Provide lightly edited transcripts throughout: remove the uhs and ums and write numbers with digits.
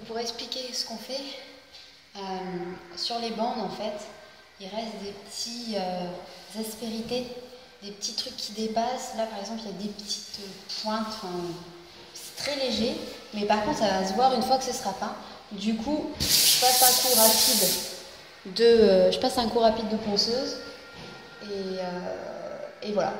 Pour expliquer ce qu'on fait, sur les bandes en fait, il reste des petits aspérités, des petits trucs qui dépassent. Là par exemple il y a des petites pointes, c'est très léger, mais par contre ça va se voir une fois que ce sera peint. Du coup je passe un coup rapide de ponceuse et voilà.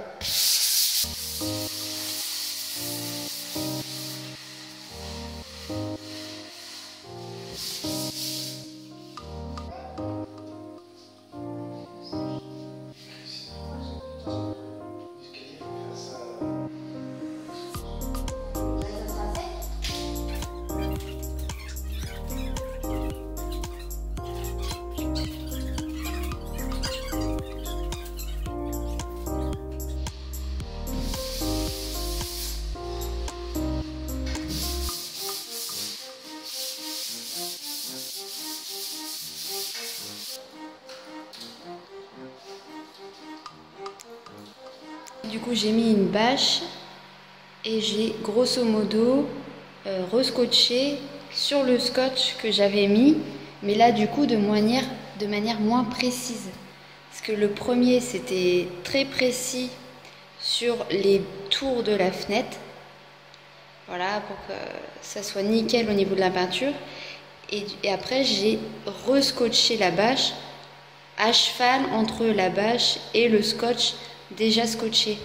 Du coup j'ai mis une bâche et j'ai grosso modo rescotché sur le scotch que j'avais mis, mais là du coup de manière moins précise. Parce que le premier c'était très précis sur les tours de la fenêtre. Voilà, pour que ça soit nickel au niveau de la peinture. Et après j'ai rescotché la bâche à cheval entre la bâche et le scotch déjà scotché.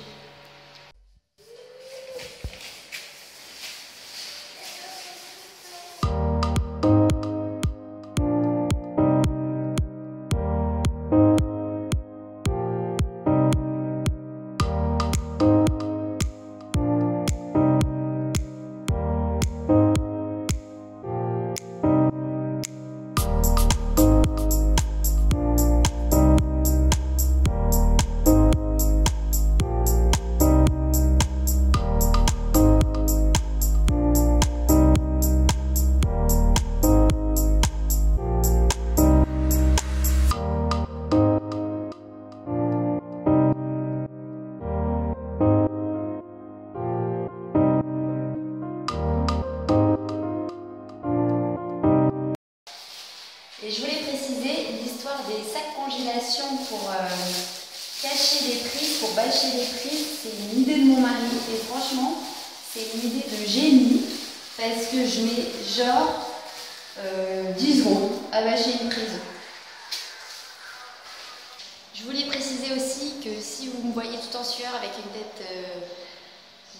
Et je voulais préciser l'histoire des sacs congélation pour cacher les prises, pour bâcher les prises, c'est une idée de mon mari et franchement c'est une idée de génie parce que je mets genre 10 secondes à bâcher une prise. Je voulais préciser aussi que si vous me voyez tout en sueur avec une tête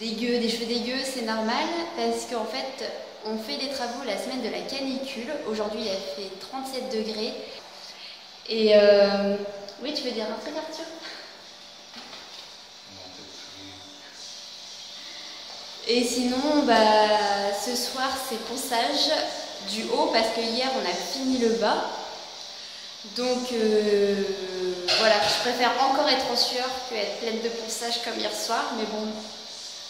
dégueu, des cheveux dégueux, c'est normal parce qu'en fait on fait des travaux la semaine de la canicule. Aujourd'hui il a fait 37 degrés. Et oui, tu veux dire un truc, Arthur? Et sinon, ce soir c'est ponçage du haut parce que hier on a fini le bas. Donc voilà, je préfère encore être en sueur qu'être pleine de ponçage comme hier soir. Mais bon,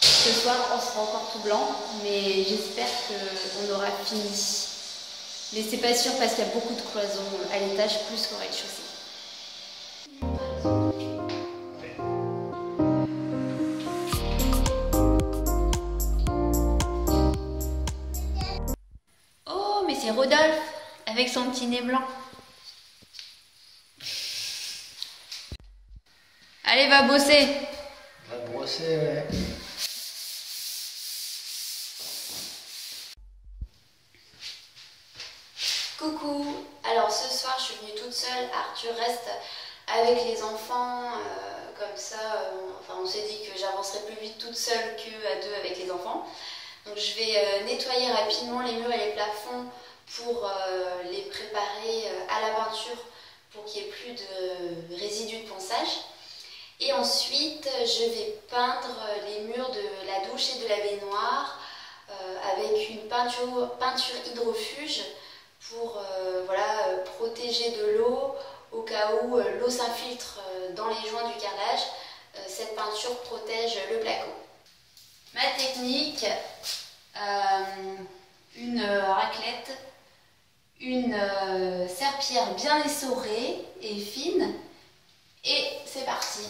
ce soir on sera encore tout blanc, mais j'espère qu'on aura fini. Mais c'est pas sûr parce qu'il y a beaucoup de cloisons à l'étage plus qu'au rez-de-chaussée. Oh, mais c'est Rodolphe avec son petit nez blanc. Allez, va bosser. Va brosser, ouais. Coucou, alors ce soir je suis venue toute seule, Arthur reste avec les enfants, comme ça, on s'est dit que j'avancerai plus vite toute seule qu'à deux avec les enfants. Donc je vais nettoyer rapidement les murs et les plafonds pour les préparer à la peinture pour qu'il n'y ait plus de résidus de ponçage. Et ensuite je vais peindre les murs de la bouchée de la baignoire avec une peinture hydrofuge pour voilà, protéger de l'eau au cas où l'eau s'infiltre dans les joints du carrelage. Cette peinture protège le placo. Ma technique, une raclette, une serpillière bien essorée et fine, et c'est parti.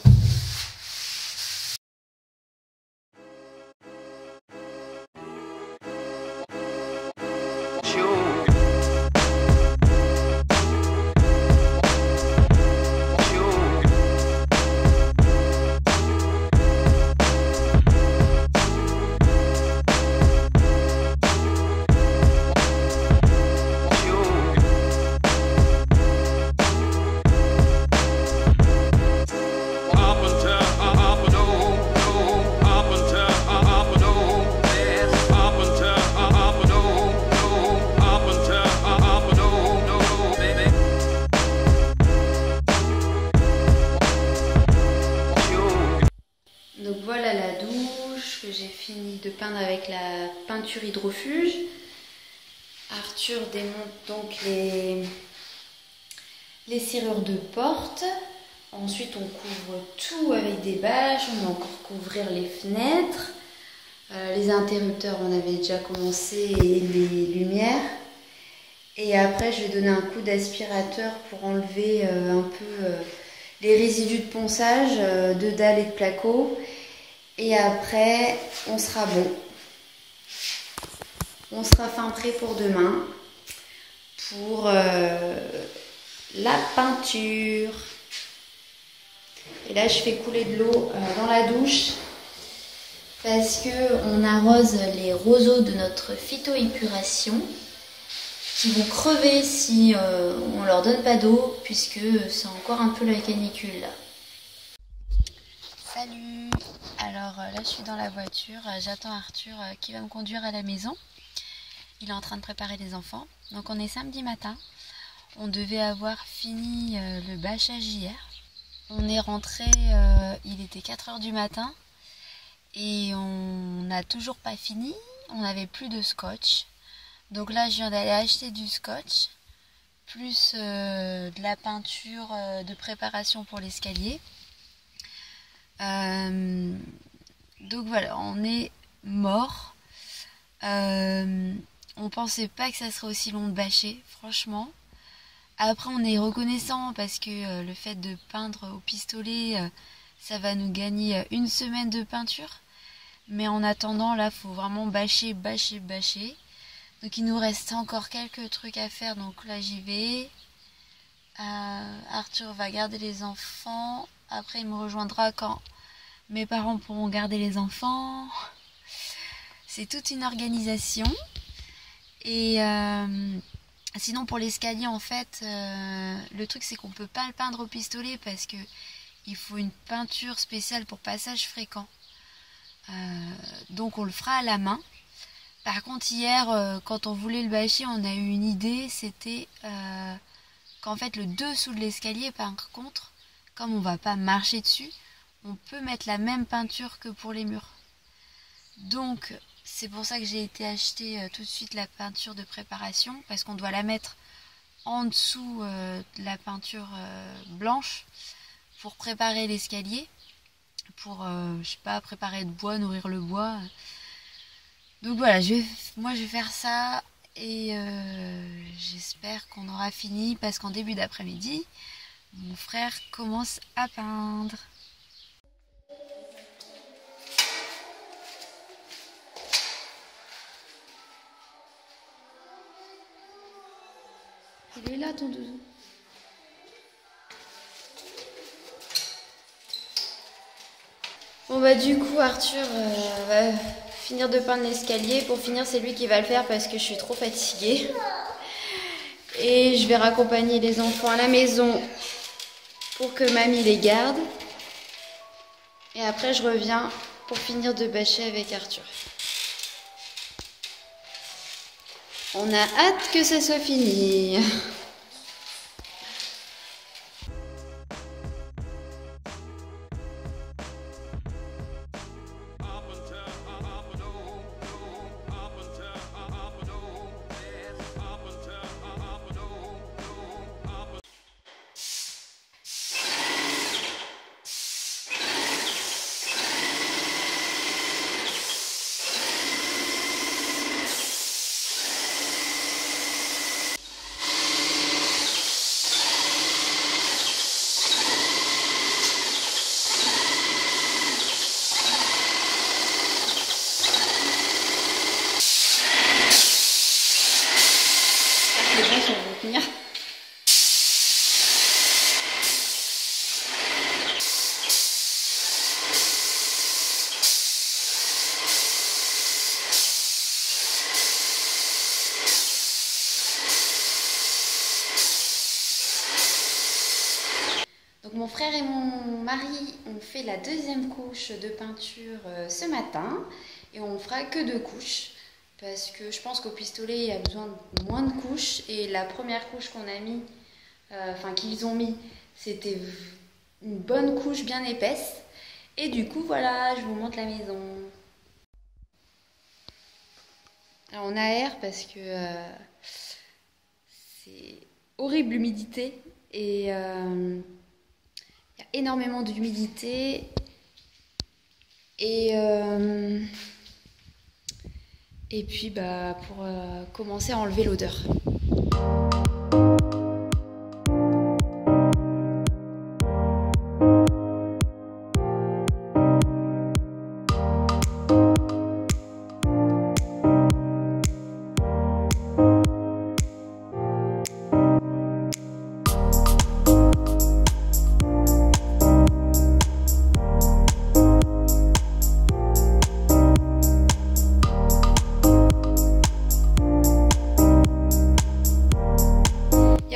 Donc voilà la douche que j'ai fini de peindre avec la peinture hydrofuge. Arthur démonte donc les serrures de porte. Ensuite on couvre tout avec des bâches, on va encore couvrir les fenêtres. Les interrupteurs on avait déjà commencé et les lumières. Et après je vais donner un coup d'aspirateur pour enlever un peu les résidus de ponçage de dalles et de placo. Et après, on sera bon. On sera fin prêt pour demain, pour la peinture. Et là, je fais couler de l'eau dans la douche parce qu'on arrose les roseaux de notre phytoépuration qui vont crever si on leur donne pas d'eau, puisque c'est encore un peu la canicule là. Salut! Alors là je suis dans la voiture, j'attends Arthur qui va me conduire à la maison. Il est en train de préparer les enfants. Donc on est samedi matin, on devait avoir fini le bâchage hier. On est rentré, il était 4 h du matin et on n'a toujours pas fini, on n'avait plus de scotch. Donc là je viens d'aller acheter du scotch, plus de la peinture de préparation pour l'escalier. Donc voilà, on est mort. On pensait pas que ça serait aussi long de bâcher, franchement. Après on est reconnaissant parce que le fait de peindre au pistolet, ça va nous gagner 1 semaine de peinture. Mais en attendant là, faut vraiment bâcher. Donc il nous reste encore quelques trucs à faire, donc là j'y vais. Arthur va garder les enfants. Après il me rejoindra quand mes parents pourront garder les enfants. C'est toute une organisation. Et sinon pour l'escalier en fait, le truc c'est qu'on peut pas le peindre au pistolet parce que il faut une peinture spéciale pour passage fréquent. Donc on le fera à la main. Par contre hier quand on voulait le bâcher, on a eu une idée, c'était qu'en fait le dessous de l'escalier par contre, comme on va pas marcher dessus, on peut mettre la même peinture que pour les murs. Donc c'est pour ça que j'ai été acheter tout de suite la peinture de préparation, parce qu'on doit la mettre en dessous de la peinture blanche pour préparer l'escalier, pour je sais pas, préparer le bois, nourrir le bois. Donc voilà, moi je vais faire ça et j'espère qu'on aura fini, parce qu'en début d'après-midi mon frère commence à peindre. Il est là ton doudou. Bon bah du coup Arthur va finir de peindre l'escalier. Pour finir c'est lui qui va le faire parce que je suis trop fatiguée. Et je vais raccompagner les enfants à la maison pour que mamie les garde. Et après je reviens pour finir de bâcher avec Arthur. On a hâte que ça soit fini. Mon frère et mon mari ont fait la deuxième couche de peinture ce matin et on fera que 2 couches parce que je pense qu'au pistolet il y a besoin de moins de couches et la première couche qu'on a mis, qu'ils ont mis, c'était une bonne couche bien épaisse et du coup voilà, je vous montre la maison. Alors on aère parce que c'est horrible l'humidité et il y a énormément d'humidité et puis pour commencer à enlever l'odeur.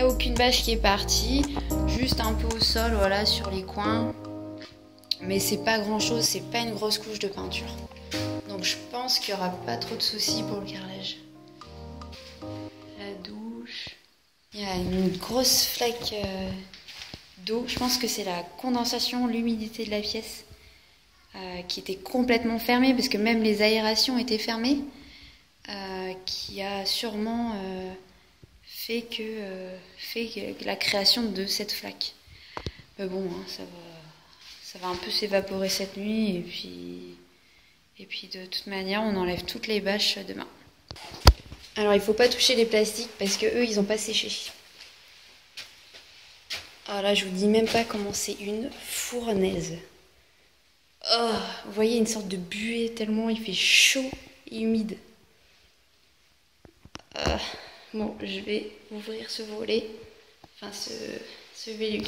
Aucune bâche qui est partie, juste un peu au sol, voilà, sur les coins. Mais c'est pas grand chose, c'est pas une grosse couche de peinture. Donc je pense qu'il n'y aura pas trop de soucis pour le carrelage. La douche. Il y a une grosse flaque d'eau. Je pense que c'est la condensation, l'humidité de la pièce qui était complètement fermée parce que même les aérations étaient fermées. Qui a sûrement fait que la création de cette flaque. Mais bon, hein, ça va un peu s'évaporer cette nuit et puis de toute manière on enlève toutes les bâches demain. Alors il faut pas toucher les plastiques parce que eux ils ont pas séché. Ah là je vous dis même pas comment c'est une fournaise. Oh, vous voyez une sorte de buée tellement il fait chaud et humide. Bon, je vais ouvrir ce volet, enfin ce Velux.